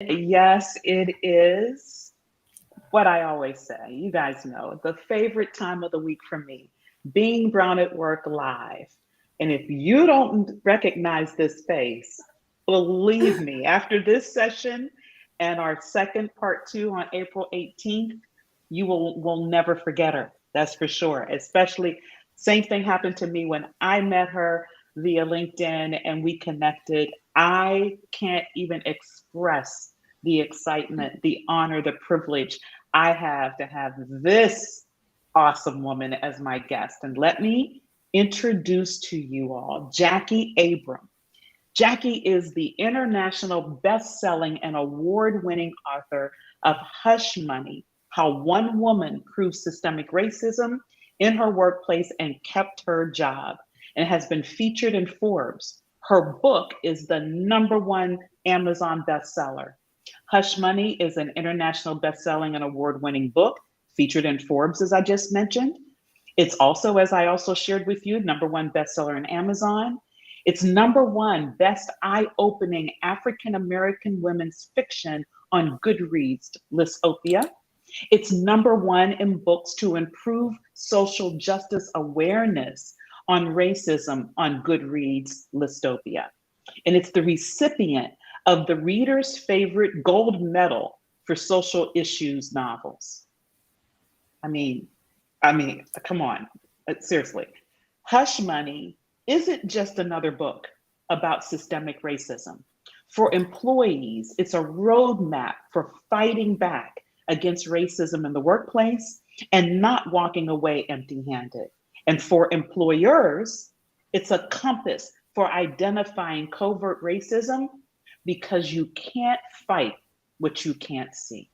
Yes, it is what I always say. You guys know the favorite time of the week for me, being Brown at Work live. And if you don't recognize this face, believe me, after this session and our second part two on April 18th, you will never forget her. That's for sure. Especially, same thing happened to me when I met her via LinkedIn and we connected. I can't even express the excitement, the honor, the privilege I have to have this awesome woman as my guest. And let me introduce to you all Jacquie Abram. Jacquie is the international best-selling and award-winning author of Hush Money: How One Woman Proved Systemic Racism in Her Workplace and Kept Her Job, and has been featured in Forbes. Her book is the #1 Amazon bestseller. Hush Money is an international best-selling and award-winning book featured in Forbes, as I just mentioned. It's also, as I also shared with you, #1 bestseller in Amazon. It's #1 best eye-opening African American women's fiction on Goodreads Listopia. It's #1 in books to improve social justice awareness on racism on Goodreads Listopia. And it's the recipient of the reader's favorite gold medal for social issues novels. I mean, come on, seriously. Hush Money isn't just another book about systemic racism. For employees, it's a roadmap for fighting back against racism in the workplace and not walking away empty handed. And for employers, it's a compass for identifying covert racism because you can't fight what you can't see.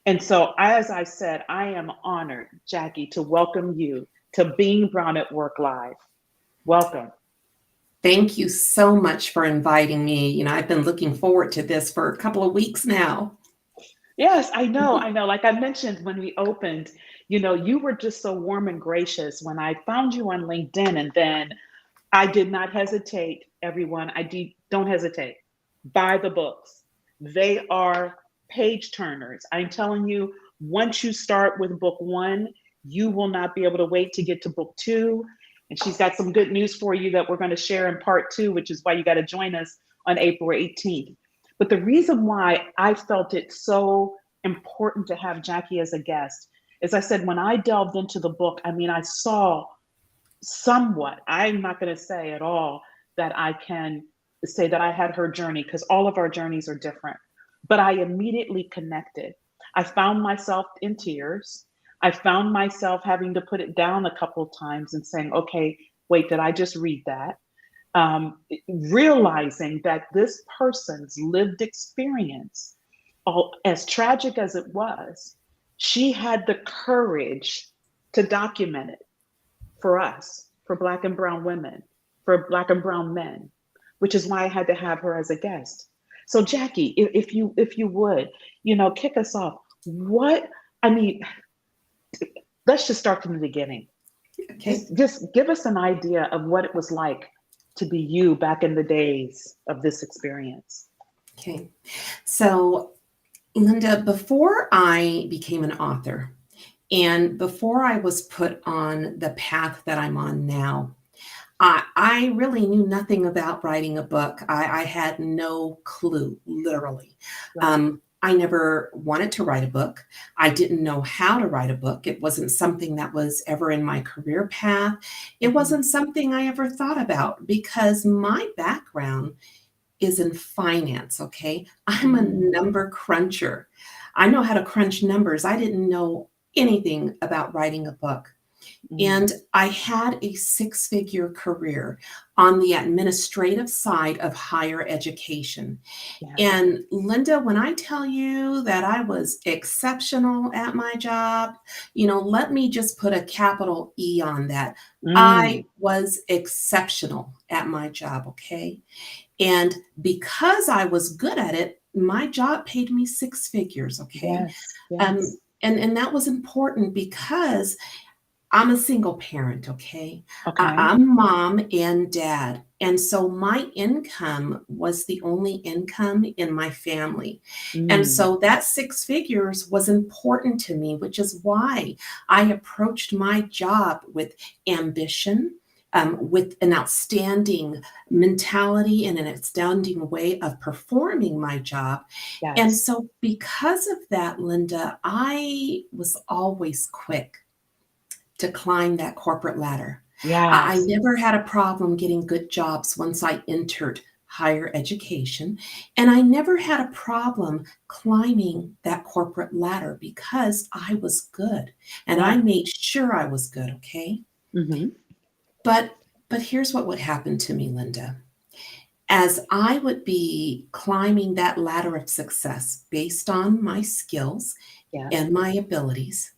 And so, as I said, I am honored, Jacquie, to welcome you to Being Brown at Work Live. Welcome. Thank you so much for inviting me. I've been looking forward to this for a couple of weeks now. Yes, I know. Like I mentioned when we opened, you were just so warm and gracious when I found you on LinkedIn. And then I did not hesitate, everyone. Don't hesitate. Buy the books. They are page turners. I'm telling you, once you start with book one, you will not be able to wait to get to book two. And she's got some good news for you that we're going to share in part two, which is why you got to join us on April 18th. But the reason why I felt it so important to have Jacquie as a guest is I said, when I delved into the book, I saw somewhat, I'm not going to say at all that I can say that I had her journey because all of our journeys are different. But I immediately connected. I found myself in tears. I found myself having to put it down a couple of times and saying, okay, wait, did I just read that? Realizing that this person's lived experience, as tragic as it was, she had the courage to document it for us, for Black and Brown women, for Black and Brown men, which is why I had to have her as a guest. So Jacquie, if you would, kick us off. I mean, let's just start from the beginning. Okay. Just give us an idea of what it was like to be you back in the days of this experience. Okay. So, Linda, before I became an author and before I was put on the path that I'm on now, I really knew nothing about writing a book. I had no clue, literally. Right. I never wanted to write a book. I didn't know how to write a book. It wasn't something that was ever in my career path. It wasn't something I ever thought about because my background is in finance, okay? I'm a number cruncher. I know how to crunch numbers. I didn't know anything about writing a book. And I had a 6-figure career on the administrative side of higher education. Yeah. And Linda, when I tell you that I was exceptional at my job, let me just put a capital E on that. I was exceptional at my job, okay? And because I was good at it, my job paid me 6 figures, okay? Yes. Yes. And that was important because I'm a single parent, okay? Okay. I'm mom and dad, And so my income was the only income in my family. And Mm. so that six figures was important to me, which is why I approached my job with ambition, with an outstanding mentality and an outstanding way of performing my job. And Yes. so, because of that, Linda, I was always quick to climb that corporate ladder. I Yes. never had a problem getting good jobs once I entered higher education. And I never had a problem climbing that corporate ladder because I was good and I Yeah. made sure I was good, okay? Mm-hmm. But here's what would happen to me, Linda. As I would be climbing that ladder of success based on my skills Yes. and my abilities,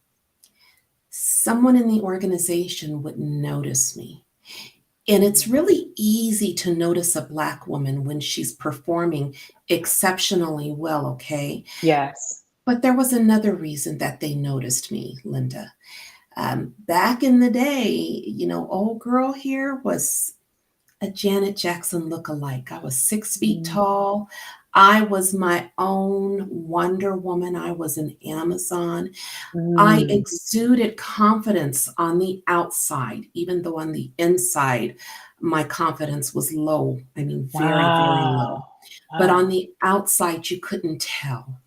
someone in the organization would notice me. And it's Mm. really easy to notice a Black woman when she's performing exceptionally well, okay? Yes. But there was another reason that they noticed me, Linda. Back in the day, old girl here was a Janet Jackson look-alike. I was 6 feet Mm. tall. I was my own Wonder Woman. I was an Amazon. I Mm. exuded confidence on the outside, even though on the inside, my confidence was low. I mean, very, very low. Wow. But on Wow. the outside, you couldn't tell.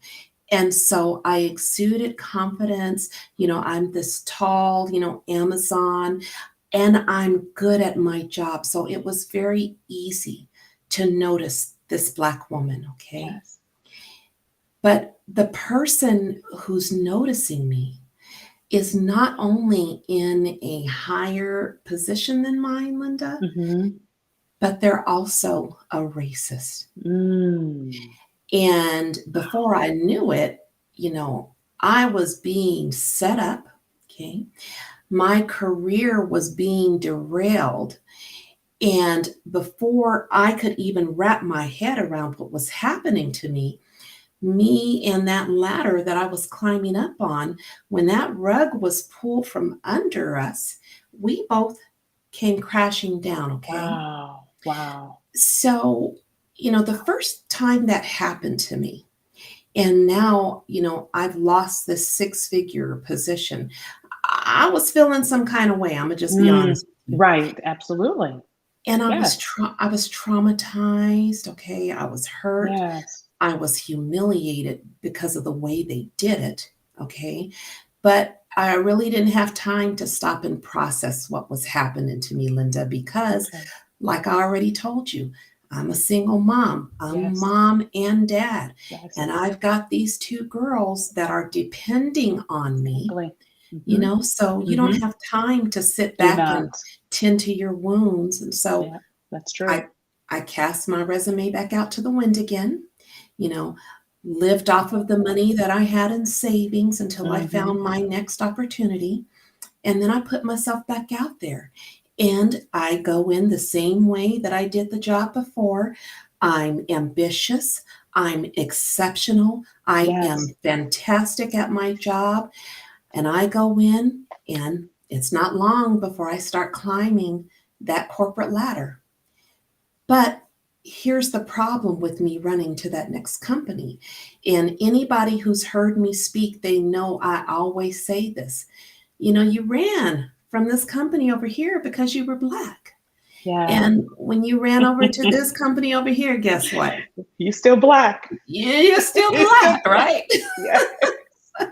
And so I exuded confidence. I'm this tall, Amazon, and I'm good at my job. So it was very easy to notice this Black woman, okay? Yes. But the person who's noticing me is not only in a higher position than mine, Linda, Mm-hmm. but they're also a racist. Mm. And before I knew it, you know, I was being set up, okay? My career was being derailed. And before I could even wrap my head around what was happening to me and that ladder that I was climbing up on, when that rug was pulled from under us, we both came crashing down, okay? Wow. Wow. So, the first time that happened to me, and now, I've lost this six-figure position, I was feeling some kind of way. I'm gonna just be Mm. honest with you. Right. Absolutely. And Yes. I was traumatized, okay? I was hurt. Yes. I was humiliated because of the way they did it, okay? But I really didn't have time to stop and process what was happening to me, Linda, because Okay. like I already told you, I'm a single mom. I'm Yes. mom and dad. Yes. And I've got these two girls that are depending on me, Exactly. Mm-hmm. so you don't Mm-hmm. have time to sit Do back not. and tend to your wounds. And so Yeah. That's true. I I cast my resume back out to the wind again, you know, lived off of the money that I had in savings until I Mm-hmm. found my next opportunity. And then I put myself back out there. And I go in the same way that I did the job before. I'm ambitious. I'm exceptional. I Yes. am fantastic at my job. And I go in, and it's not long before I start climbing that corporate ladder. But here's the problem with me running to that next company. And anybody who's heard me speak, they know I always say this. You ran from this company over here because you were Black. Yeah. And when you ran over to this company over here, guess what? You still black. You're still You still Black, black. right? Yes.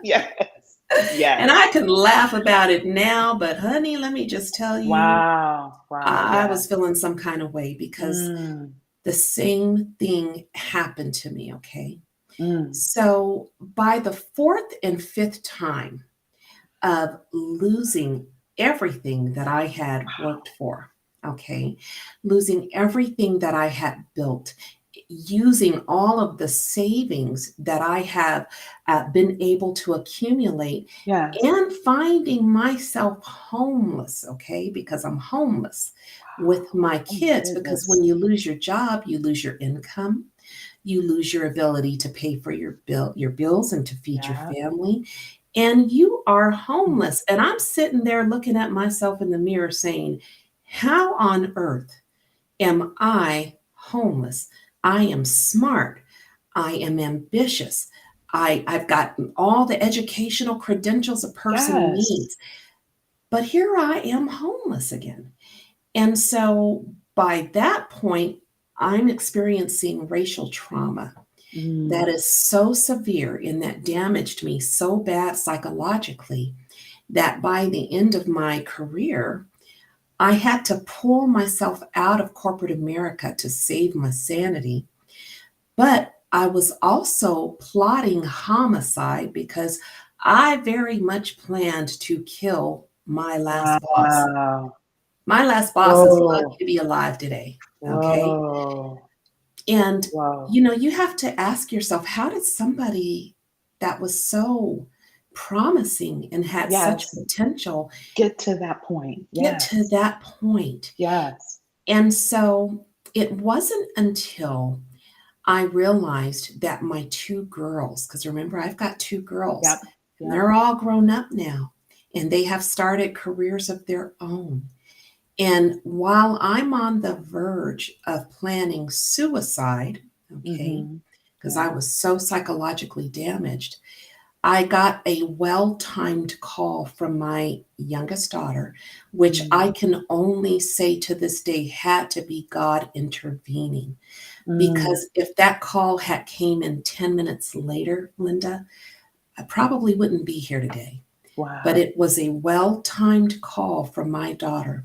Yes. And Yes. I can laugh about it now, but honey, let me just tell you, Wow. Wow. I was Yes. feeling some kind of way because Mm. the same thing happened to me, okay? Mm. So by the fourth and fifth time of losing everything that I had worked for, okay, losing everything that I had built, using all of the savings that I have been able to accumulate, Yes. and finding myself homeless, okay, because I'm homeless with my Oh my kids. Because goodness. when you lose your job, you lose your income, you lose your ability to pay for your bills and to feed your Yeah. family, and you are Mm. homeless. And I'm sitting there looking at myself in the mirror saying, how on earth am I homeless? I am smart. I am ambitious. I've got all the educational credentials a person Yes. needs. But here I am homeless again. And so by that point, I'm experiencing racial trauma that Mm. is so severe and that damaged me so bad psychologically that by the end of my career, I had to pull myself out of corporate America to save my sanity. But I was also plotting homicide because I very much planned to kill my last boss. Wow. My last boss is lucky Whoa. to be alive today. Okay. Whoa. And, Whoa. you have to ask yourself, how did somebody that was so promising and had such Yes. potential Get to that point. get to Yes. that point? Yes. And so it wasn't until I realized that my two girls, because remember, I've got two girls, Yep. and Yep. they're all grown up now, and they have started careers of their own. And while I'm on the verge of planning suicide, okay, Mm-hmm. because I Yeah. was so psychologically damaged, I got a well timed call from my youngest daughter, which I Mm. can only say to this day had to be God intervening. Mm. Because if that call had came in 10 minutes later, Linda, I probably wouldn't be here today. But Wow. it was a well timed call from my daughter.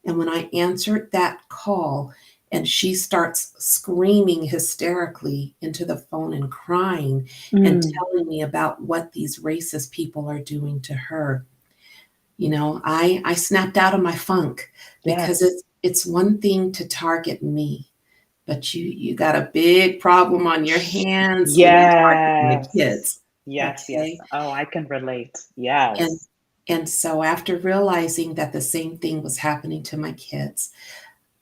And when I answered that call and she starts screaming hysterically into the phone and crying and Mm. telling me about what these racist people are doing to her, I snapped out of my funk because Yes. it's one thing to target me, but you got a big problem on your hands when you target my Yes. kids. Yes. Yes. Okay. Oh, I can relate. And Yes. and so after realizing that the same thing was happening to my kids,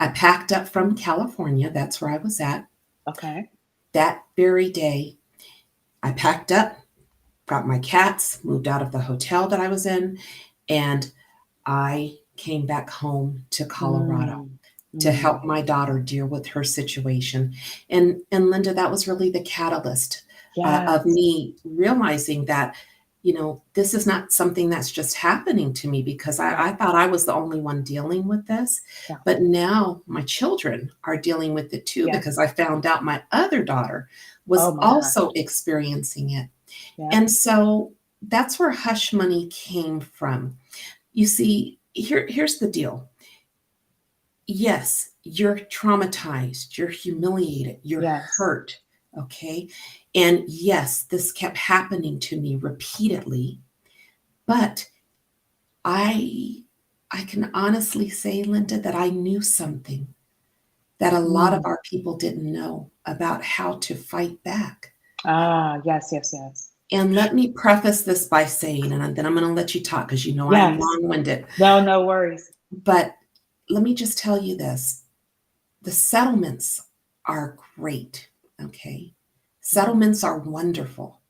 I packed up from California. That's where I was at. Okay. That very day, I packed up, got my cats, moved out of the hotel that I was in, and I came back home to Colorado Mm. to help Mm. my daughter deal with her situation. And Linda, that was really the catalyst of Yes. me realizing that, this is not something that's just happening to me because Yeah. I thought I was the only one dealing with this. Yeah. But now my children are dealing with it too Yes. because I found out my other daughter Oh was my also gosh. experiencing it. Yep. And so that's where hush money came from. You see, here's the deal. Yes, you're traumatized, you're humiliated, you're Yes. hurt, okay? And yes, this kept happening to me repeatedly, but I I can honestly say, Linda, that I knew something that a lot of Mm. our people didn't know about how to fight back. Ah, yes, yes, yes. And let me preface this by saying, and then I'm going to let you talk because I am Yes. long-winded, No, no worries. but let me just tell you this. The settlements are great, okay? Mhm. Settlements are wonderful,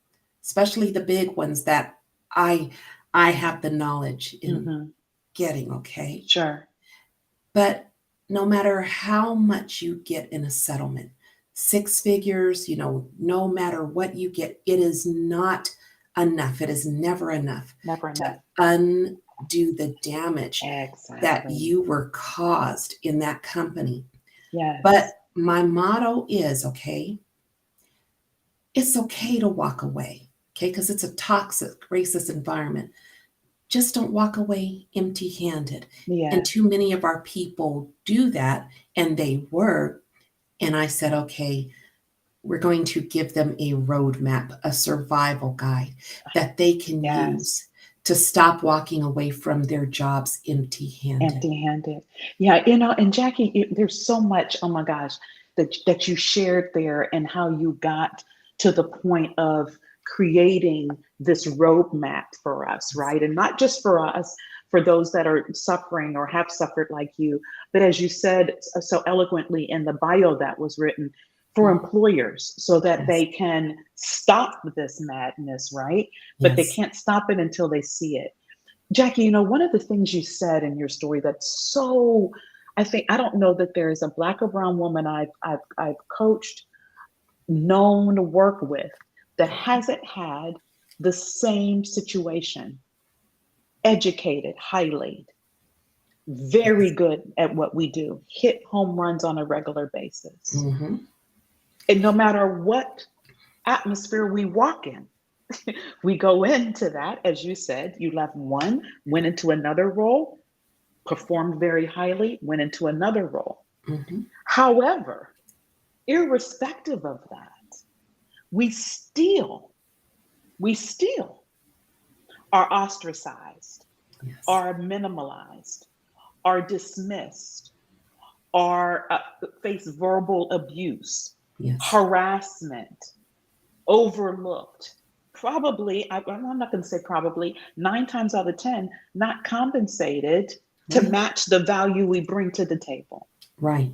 especially the big ones that I I have the knowledge in Mhm. getting, okay? Sure. But no matter how much you get in a settlement, six figures, no matter what you get, it is not enough. It is never enough Never to enough. undo the damage that Exactly. you were caused in that company. Yes. But my motto is, okay, it's okay to walk away, okay, because it's a toxic, racist environment. Just don't walk away empty handed. And Yes. too many of our people do that, and they were. And I said, okay, we're going to give them a roadmap, a survival guide that they can Yes. use to stop walking away from their jobs empty handed. Empty-handed. Yeah, and Jackie, there's so much, oh my gosh, that you shared there and how you got to the point of creating this roadmap for us, right? And not just for us, for those that are suffering or have suffered like you, but as you said so eloquently in the bio that was written, for employers so that Yes. they can stop this madness, right? But they Yes. can't stop it until they see it. Jackie, one of the things you said in your story that's so, I don't know that there is a black or brown woman I've coached, known, work with that hasn't had the same situation. Educated, highly, very Yes. good at what we do, hit home runs on a regular basis. Mhm. And no matter what atmosphere we walk in, we go into that, as you said, you left one, went into another role, performed very highly, went into another role. Mhm. However, irrespective of that, we still, we still are ostracized, Yes. are minimalized, are dismissed, are face verbal abuse, Yes. harassment, overlooked. Probably, I'm not going to say probably, 9 times out of 10, not compensated to Right. match the value we bring to the table. Right.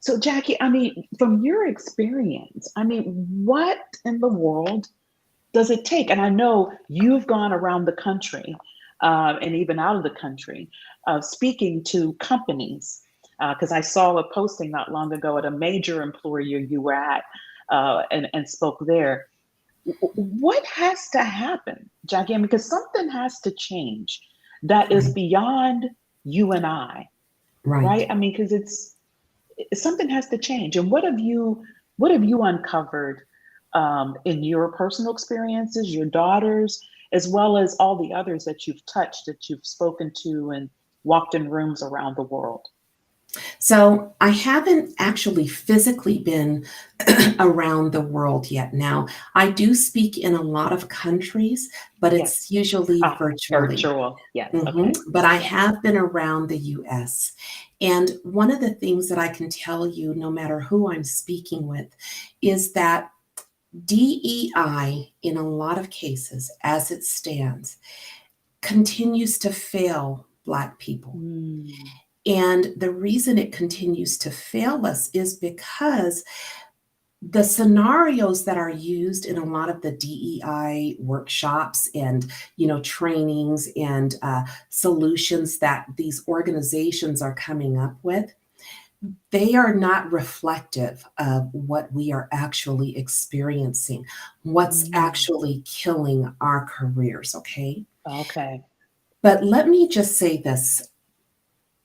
So, Jacquie, I mean, from your experience, I mean, what in the world does it take? And I know you've gone around the country and even out of the country speaking to companies, because I saw a posting not long ago at a major employer you were at and spoke there. What has to happen, Jacquie? Because something has to change that is Right. beyond you and I, Right. right? I mean, because something has to change. And what have you uncovered in your personal experiences, your daughters, as well as all the others that you've touched, that you've spoken to, and walked in rooms around the world? So I haven't actually physically been around the world yet. Now, I do speak in a lot of countries, but it's Yes. usually Ah, virtually. virtual. Yes. Okay. But I Yes. have been around the US. And one of the things that I can tell you, no matter who I'm speaking with, is that DEI, in a lot of cases, as it stands, continues to fail Black people. Mm, And the reason it continues to fail us is because the scenarios that are used in a lot of the DEI workshops and trainings and solutions that these organizations are coming up with, they are not reflective of what we are actually experiencing, what's mm. actually killing our careers. Okay, Okay. but let me just say this: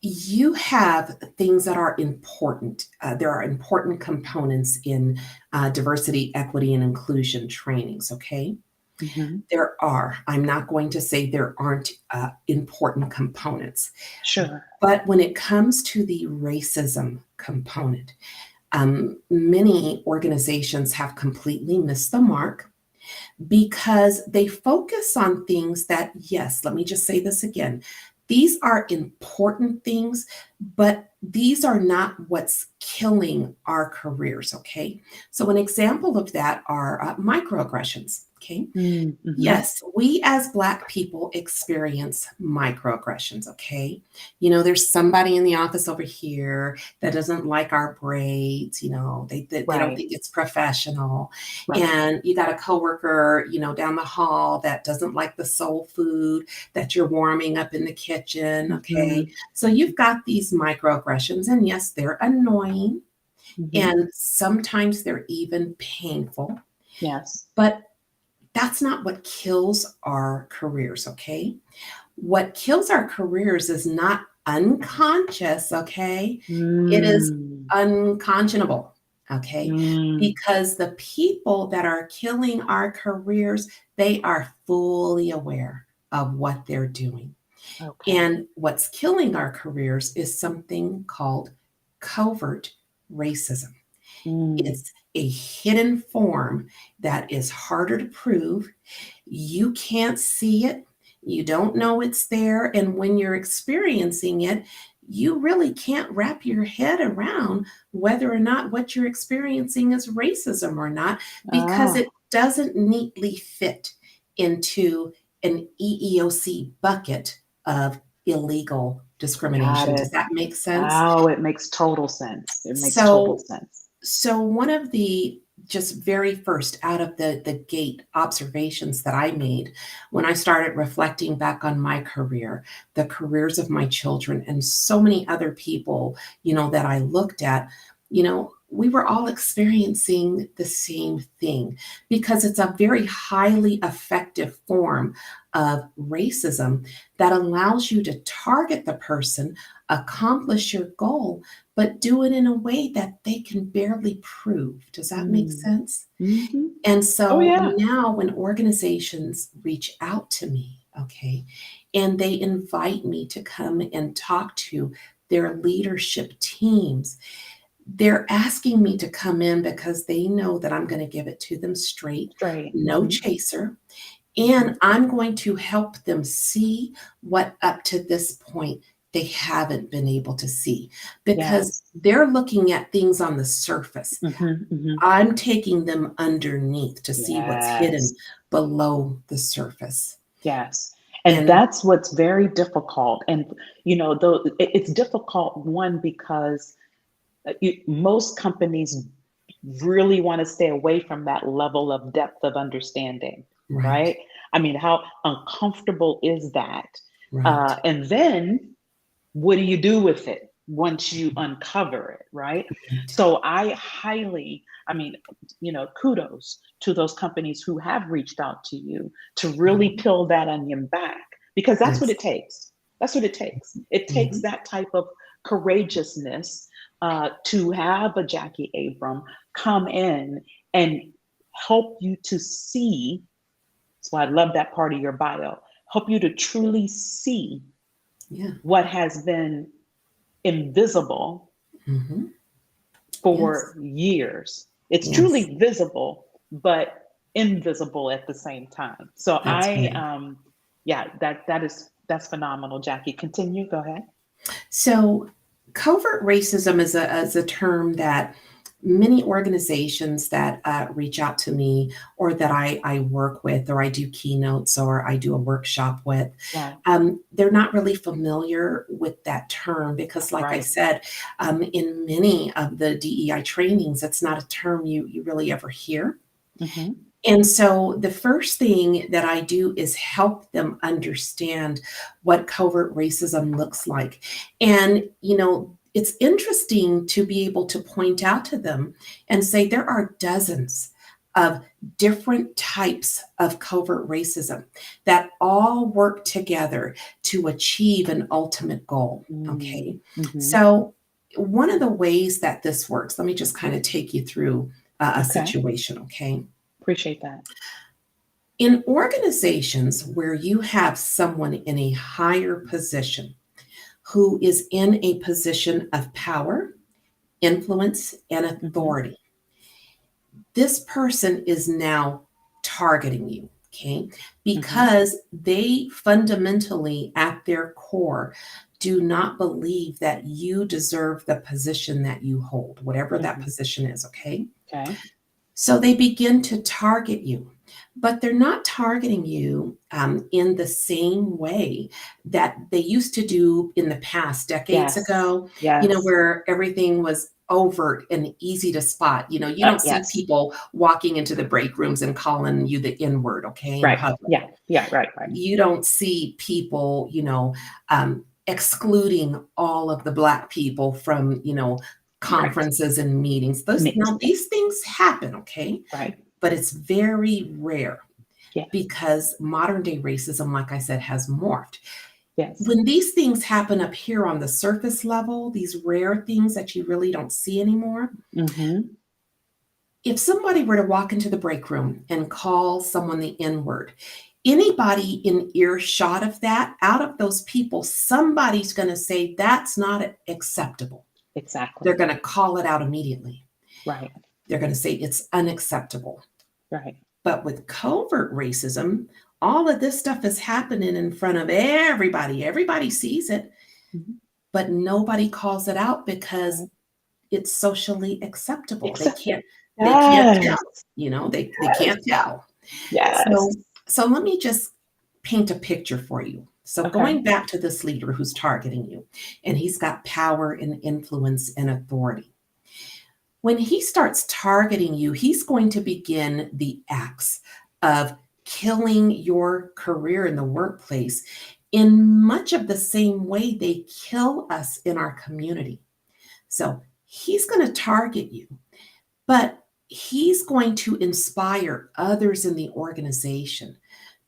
you have things that are important. There are important components in diversity, equity, and inclusion trainings, okay? Hmm. There are. I'm not going to say there aren't important components. Sure. But when it comes to the racism component, many organizations have completely missed the mark because they focus on things that, yes, let me just say this again. These are important things, but these are not what's killing our careers, okay? So, an example of that are microaggressions, okay? Mm-hmm. Yes, we as Black people experience microaggressions, okay? There's somebody in the office over here that doesn't like our braids, they don't Right. think it's professional. Right. And you got a coworker, down the hall that doesn't like the soul food that you're warming up in the kitchen, okay? Hmm. So you've got these microaggressions, and yes, they're annoying, Hmm. and sometimes they're even painful, Yes. but that's not what kills our careers, okay? What kills our careers is not unconscious, okay? It is Mm. unconscionable, okay? Mm. Because the people that are killing our careers, they are fully aware of what they're doing. Okay. And what's killing our careers is something called covert racism. Mm. It's a hidden form that is harder to prove. You can't see it. You don't know it's there. And when you're experiencing it, you really can't wrap your head around whether or not what you're experiencing is racism or not, because Ah, it doesn't neatly fit into an EEOC bucket of illegal got discrimination. Does it. that make sense? Oh, it makes total sense. It makes total So sense. so one of the just very first out of the gate observations that I made when I started reflecting back on my career, the careers of my children, and so many other people, that I looked at, we were all experiencing the same thing because it's a very highly effective form of racism that allows you to target the person, accomplish your goal, but do it in a way that they can barely prove. Does that make Mm. sense? Hmm. And Oh, so yeah. now when organizations reach out to me, okay, and they invite me to come and talk to their leadership teams, they're asking me to come in because they know that I'm going to give it to them straight, Straight. no Hmm. chaser, Hmm. and I'm going to help them see what up to this point they haven't been able to see because Yes. they're looking at things on the surface. Hmm. Hmm. I'm taking them underneath to see what's Yes. hidden below the surface. Yes. And And that's what's very difficult. And, though it's difficult, one, because most companies really want to stay away from that level of depth of understanding, right, right? I mean, how uncomfortable is that? right, And then what do you do with it once you uncover it, right? right. So I mean, kudos to those companies who have reached out to you to really Mhm. peel that onion back, because that's what Yes. it takes. That's what it takes. It takes Mhm. that type of courageousness to have a Jacquie Abram come in and help you to see. So I love that part of your bio. Help you to truly see Yeah. what has been invisible Mhm. Yes. for years. It's Yes. truly visible, but invisible at the same time. So That's right. yeah, that's phenomenal, Jacquie. Continue. Go ahead. So, covert racism is a term that many organizations that reach out to me or that I work with or I do keynotes or I do a workshop with, Yeah. they're not really familiar with that term because, like I Right. said, in many of the DEI trainings, it's not a term you really ever hear. Mm-hmm. And so the first thing that I do is help them understand what covert racism looks like. And, it's interesting to be able to point out to them and say there are dozens of different types of covert racism that all work together to achieve an ultimate goal. Okay. Mm-hmm. So, one of the ways that this works, let me just kind of take you through a Okay. situation. Okay. Appreciate that. In organizations where you have someone in a higher position who is in a position of power, influence, and Mm-hmm. authority, this person is now targeting you, okay? Mm-hmm. Because they fundamentally, at their core, do not believe that you deserve the position that you hold, whatever that Mm-hmm. position is, okay? Okay. So they begin to target you, but they're not targeting you in the same way that they used to do in the past, decades Yes. ago, Yes. where everything was overt and easy to spot. You don't see Yes. people walking into the break rooms and calling you the N word, okay, in Right. public. Yeah. Yeah. Right. Right. You don't see people, excluding all of the Black people from, Right. conferences and meetings. Now, Yeah. these things happen, okay? Right. But it's very rare Yes. because modern day racism, like I said, has morphed. Yes. When these things happen up here on the surface level, these rare things that you really don't see anymore, Mm-hmm. if somebody were to walk into the break room and call someone the N word, anybody in earshot of that, out of those people, somebody's going to say that's not acceptable. They're Exactly. going to call it out immediately. Right. They're going to say it's unacceptable. Right. But with covert racism, all of this stuff is happening in front of everybody. Everybody sees it, Mhm. but nobody calls it out because Right. it's socially acceptable. They Accepted. can't they can't tell, Yes. they Yes. can't tell. Yes. So let me just paint a picture for you. So Okay. going back to this leader who's targeting you, and he's got power and influence and authority. When he starts targeting you, he's going to begin the acts of killing your career in the workplace in much of the same way they kill us in our community. So he's going to target you, but he's going to inspire others in the organization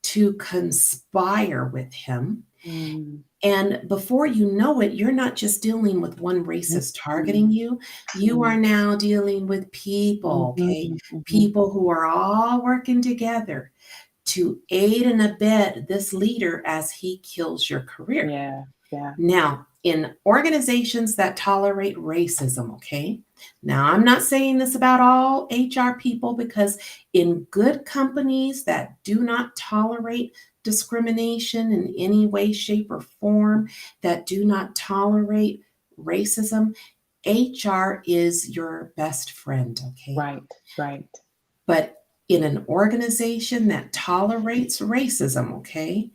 to conspire with him. Mm. And before you know it, you're not just dealing with one racist targeting Mhm. you. You are now dealing with people, okay? Mhm. Mhm. People who are all working together to aid and abet this leader as he kills your career. Yeah. Yeah. Now, in organizations that tolerate racism, okay? Now, I'm not saying this about all HR people because in good companies that do not tolerate discrimination in any way, shape, or form, that do not tolerate racism, HR is your best friend, okay? Right. Right. But in an organization that tolerates racism, okay,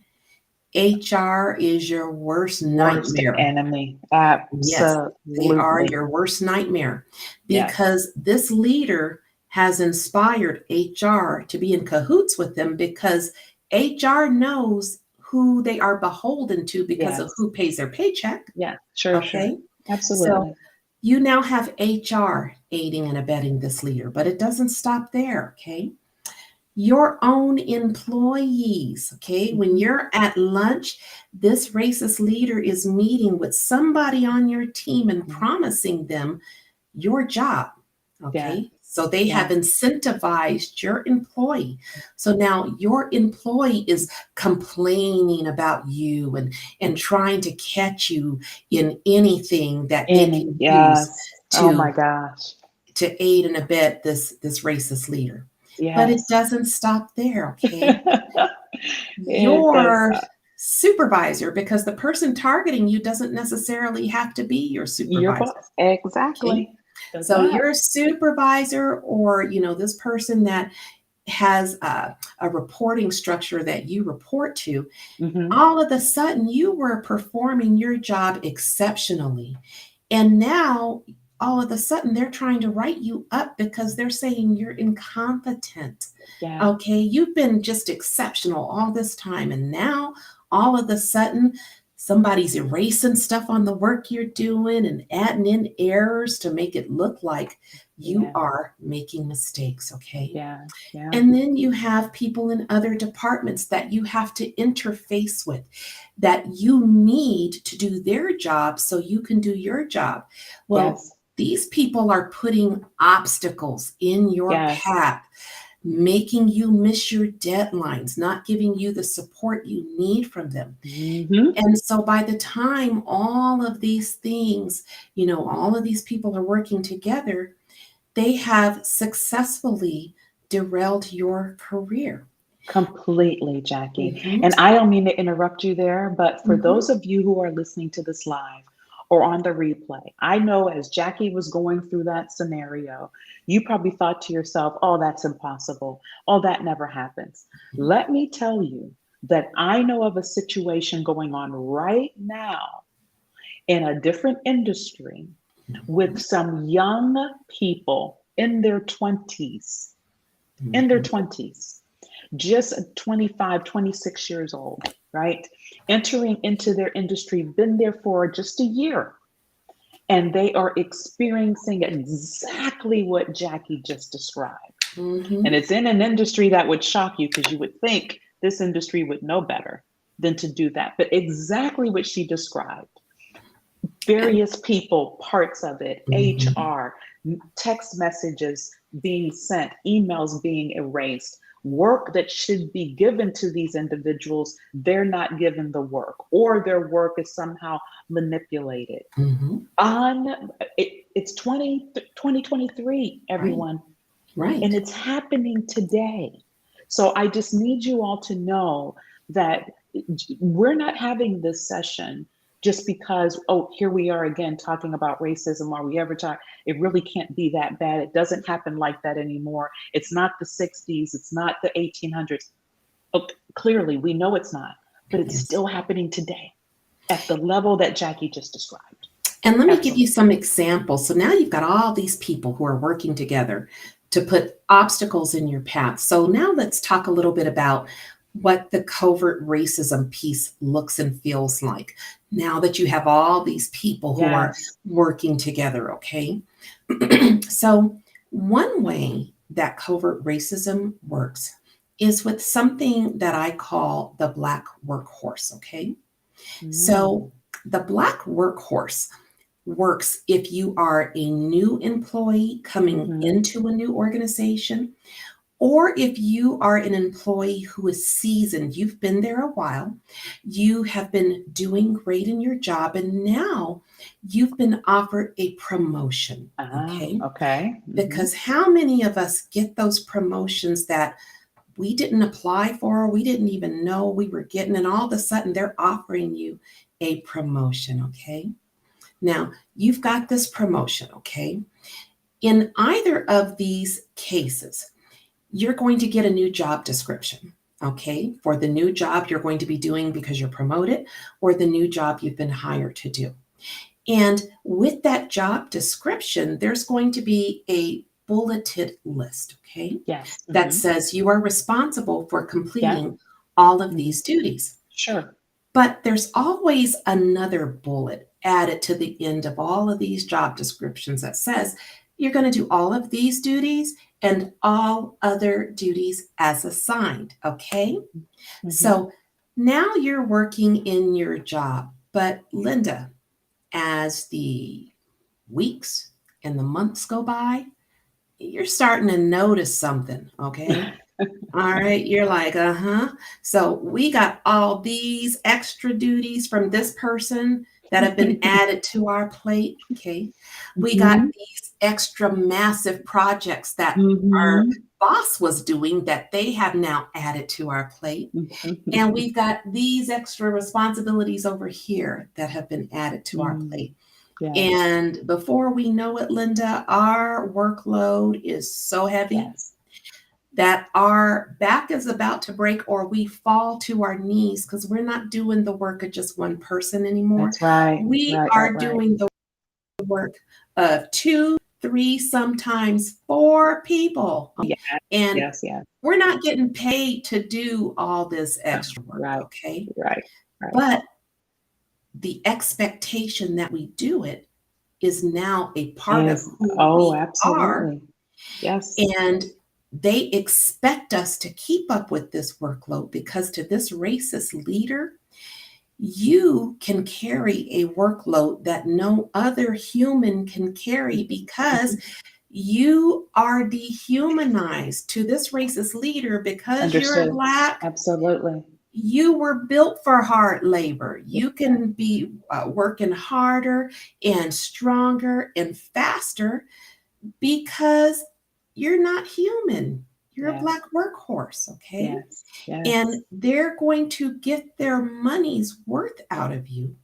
HR is your worst Worst nightmare. enemy. Yes, they are Absolutely. your worst nightmare Yes. because this leader has inspired HR to be in cahoots with them because HR knows who they are beholden to because of Yes. who pays their paycheck. Yeah. Sure. Sure. Okay. So Absolutely. you now have HR aiding and abetting this leader, but it doesn't stop there. Okay. Your own employees, okay? When Mhm. you're at lunch, this racist leader is meeting with somebody on your team and Mhm. promising them your job, Yeah. okay? So they have Yeah. incentivized your employee. So now your employee is complaining about you and trying to catch you in anything that they Any. can use Yes. Oh my to gosh. aid and abet this racist leader. But it Yes. doesn't stop there, okay? It does Your not. supervisor, because the person targeting you doesn't necessarily have to be your Your supervisor, boss. okay? Exactly. Does So not. your supervisor or, this person that has a reporting structure that you report to, Hmm. all of a sudden you were performing your job exceptionally. And now all of a sudden they're trying to write you up because they're saying you're incompetent. Yeah. Okay, you've been just exceptional all this time. And now all of a sudden somebody's erasing stuff on the work you're doing and adding in errors to make it look like you Yeah. are making mistakes. Okay. Yeah. Yeah. And then you have people in other departments that you have to interface with, that you need to do their job so you can do your job. Well, Yes. these people are putting obstacles in your Yes. path, making you miss your deadlines, not giving you the support you need from them. Hmm. And so by the time all of these things, all of these people are working together, they have successfully derailed your career. Completely, Jackie. Mhm, And I don't mean to interrupt you there, but for mhm, those of you who are listening to this live or on the replay, I know as Jackie was going through that scenario, you probably thought to yourself, oh, that's impossible. Oh, that never happens. Let me tell you that I know of a situation going on right now in a different industry with mhm, some young people in their mhm, 20s, just 25, 26 years old, right? Entering into their industry, been there for just a year, and they are experiencing exactly what Jackie just described. And mhm. it's in an industry that would shock you because you would think this industry would know better than to do that. But exactly what she described, And various people, parts of it, mhm, HR, text messages being sent, emails being erased, work that should be given to these individuals, they're not given the work, or their work is somehow manipulated. mhm. It's 2023, Right, everyone, and right. it's happening today. So I just need you all to know that we're not having this session just because, oh, here we are again talking about racism. Are we ever talk? It really can't be that bad. It doesn't happen like that anymore. It's not the 60s. It's not the 1800s. Oh, clearly, we know it's not, but it's Yes. still happening today at the level that Jackie just described. And let me give you Absolutely. some examples. So now you've got all these people who are working together to put obstacles in your path. So now let's talk a little bit about what the covert racism piece looks and feels like now that you have all these people who are Yes. working together, okay? So, one way that covert racism works is with something that I call the Black workhorse, okay? So, Mm. the Black workhorse works if you are a new employee coming Mm-hmm. into a new organization, or if you are an employee who is seasoned, you've been there a while, you have been doing great in your job, and now you've been offered a promotion, Ah, okay? okay. Mm-hmm. Because how many of us get those promotions that we didn't apply for, we didn't even know we were getting, and all of a sudden they're offering you a promotion, okay? Now, you've got this promotion, okay? In either of these cases, you're going to get a new job description, okay? For the new job you're going to be doing because you're promoted, or the new job you've been hired to do. And with that job description, there's going to be a bulleted list, okay? Yes. That Mm-hmm. says you are responsible for Yeah. completing all of Mm-hmm. these duties. Sure. But there's always another bullet added to the end of all of these job descriptions that says you're going to do all of these duties and all other duties as assigned. Okay. Mm-hmm. So now you're working in your job. But Linda, as the weeks and the months go by, you're starting to notice something. Okay. All right, you're like, uh-huh. So we got all these extra duties from this person that have been added to our plate. Okay. We got Mm-hmm. these extra massive projects that our Mm-hmm. boss was doing that they have now added to our plate. And we've got these extra responsibilities over here that have been added to our Mm. plate. Yes. And before we know it, Linda, our workload is so heavy Yes. that our back is about to break or we fall to our knees because we're not doing the work of just one person anymore. That's right. We Right, right, are right. doing the work of two, three, sometimes four people. Yes. And Yes, yes. we're not getting paid to do all this extra work, Right. okay? Right. Right. But the expectation that we do it is now a part of Is who oh, we are. absolutely. Yes. And they expect us to keep up with this workload because to this racist leader, you can carry a workload that no other human can carry because Mhm. you are dehumanized to this racist leader because you're Understood. Black. Absolutely. You were built for hard labor. Yeah. You can be working harder and stronger and faster because you're not human. You're a Black Yes. workhorse, okay? Yes. Yes. And they're going to get their money's worth out of you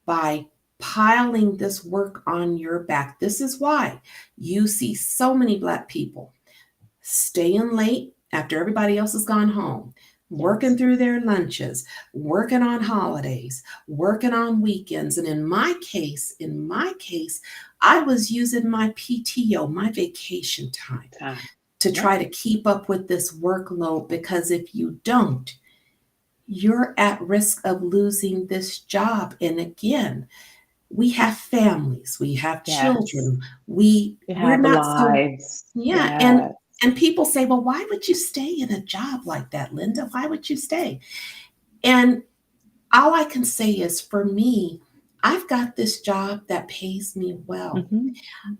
by piling this work on your back. This is why you see so many Black people staying late after everybody else has gone home, working Yes. through their lunches, working on holidays, working on weekends. And in my case, I was using my PTO, my vacation time, Time. to Yep. try to keep up with this workload because if you don't, you're at risk of losing this job. And again, we have families, we have Yes. children, we're have not so lives. yeah, Yes. and people say, "Well, why would you stay in a job like that, Linda? Why would you stay?" And all I can say is for me, I've got this job that pays me well. Hmm. Hmm.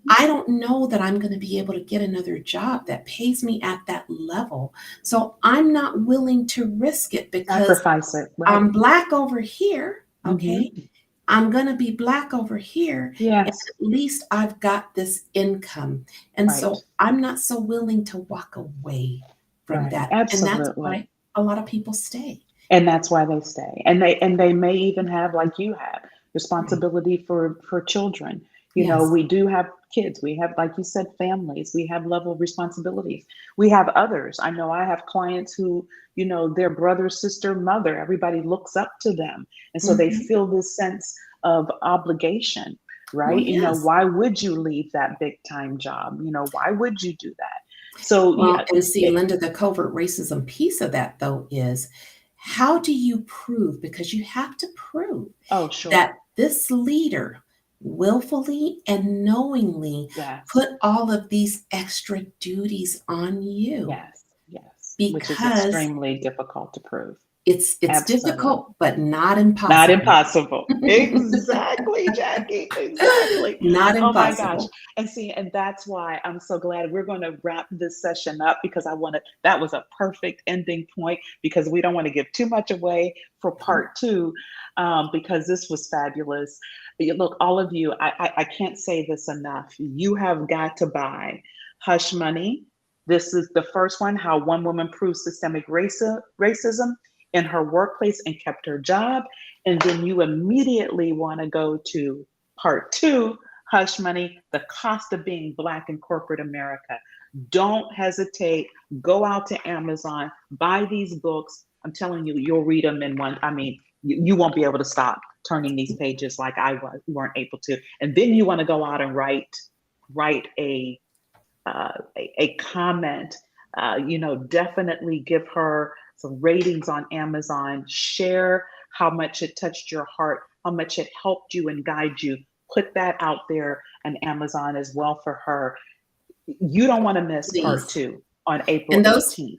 I don't know that I'm going to be able to get another job that pays me at that level. So I'm not willing to risk it because Sacrifice it. Right. I'm Black over here, okay? Hmm. I'm going to be Black over here, and Yes. at least I've got this income. And Right. so I'm not so willing to walk away from Right. that. And that's Absolutely. why a lot of people stay. And that's why they stay, and they may even have, like you have, Right. responsibility for children. Yes. We do have kids, we have, like you said, families, we have level of responsibilities, we have others. I know I have clients who, their brother, sister, mother, everybody looks up to them, and so they Mhm. feel this sense of obligation. Well, right? yes. Why would you leave that big time job? Why would you do that? So Well, yeah, and see, Linda, the covert racism piece of that, though, is how do you prove? Because you have to prove oh, that sure. this leader willfully and knowingly Yes. put all of these extra duties on you Yes. Yes. Which is because extremely difficult to prove. it's Absolutely. difficult, but not Not impossible. impossible. Exactly, Jackie. Exactly. Not Oh my gosh. impossible. And that's why I'm so glad we're going to wrap this session up because that was a perfect ending point because we don't want to give too much away for part two because this was fabulous. Look, all of you, I can't say this enough. You have got to buy Hush Money. This is the first one, How One Woman Proved Systemic Racism in Her Workplace and Kept Her Job. And then you immediately want to go to part two, Hush Money, The Cost of Being Black in Corporate America. Don't hesitate. Go out to Amazon, buy these books. I'm telling you, you'll read them in one. I mean, you won't be able to stop turning these pages like weren't able to. And then you want to go out and write a comment. Definitely give her some ratings on Amazon. Share how much it touched your heart, how much it helped you and guide you. Put that out there on Amazon as well for her. You don't want to miss part Please. two on April And those 18th.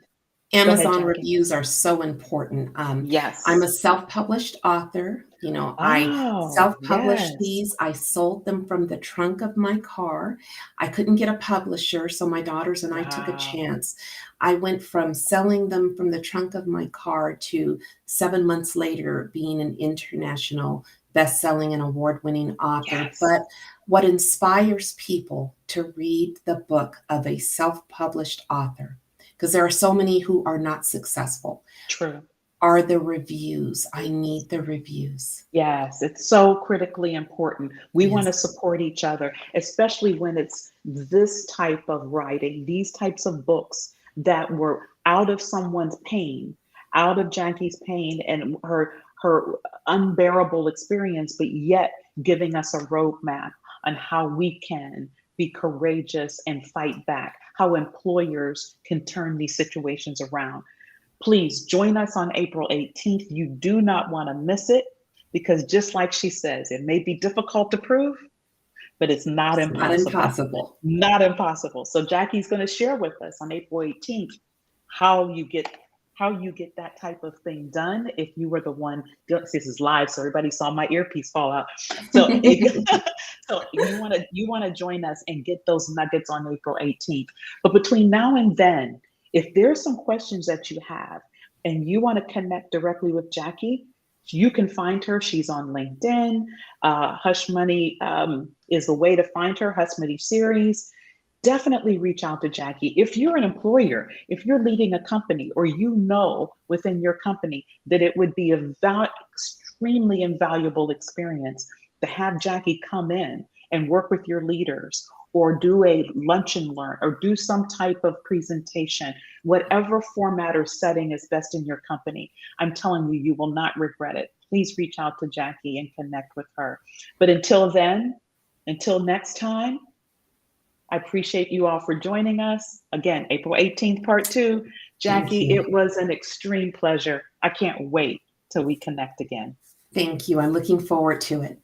Go ahead, Amazon Jackie. reviews are so important. I'm Yes. a self-published author. I Oh, self-published yes. these. I sold them from the trunk of my car. I couldn't get a publisher, so my daughters and I took a Wow. chance. I went from selling them from the trunk of my car to 7 months later being an international best-selling and award-winning author. Yes. But what inspires people to read the book of a self-published author, because there are so many who are not successful, True. are the reviews. I need the reviews. Yes, it's so critically important. We want Yes. to support each other, especially when it's this type of writing, these types of books that were out of someone's pain, out of Jackie's pain and her unbearable experience, but yet giving us a roadmap on how we can be courageous and fight back, how employers can turn these situations around. Please join us on April 18th. You do not want to miss it because just like she says, it may be difficult to prove, but it's not It's not impossible. impossible. Not impossible. So Jackie's going to share with us on April 18th how you get that type of thing done if you were the one. This is live, so everybody saw my earpiece fall out. So so you want to join us and get those nuggets on April 18th. But between now and then, if there's some questions that you have and you want to connect directly with Jackie, you can find her. She's on LinkedIn. Hush Money is the way to find her. Hush Money series. Definitely reach out to Jackie. If you're an employer, if you're leading a company, or within your company that it would be extremely invaluable experience to have Jackie come in and work with your leaders, or do a lunch and learn, or do some type of presentation, whatever format or setting is best in your company. I'm telling you, you will not regret it. Please reach out to Jackie and connect with her. But until then, until next time, I appreciate you all for joining us. Again, April 18th, part two. Thank Jackie, you. it was an extreme pleasure. I can't wait till we connect again. Thank you. I'm looking forward to it.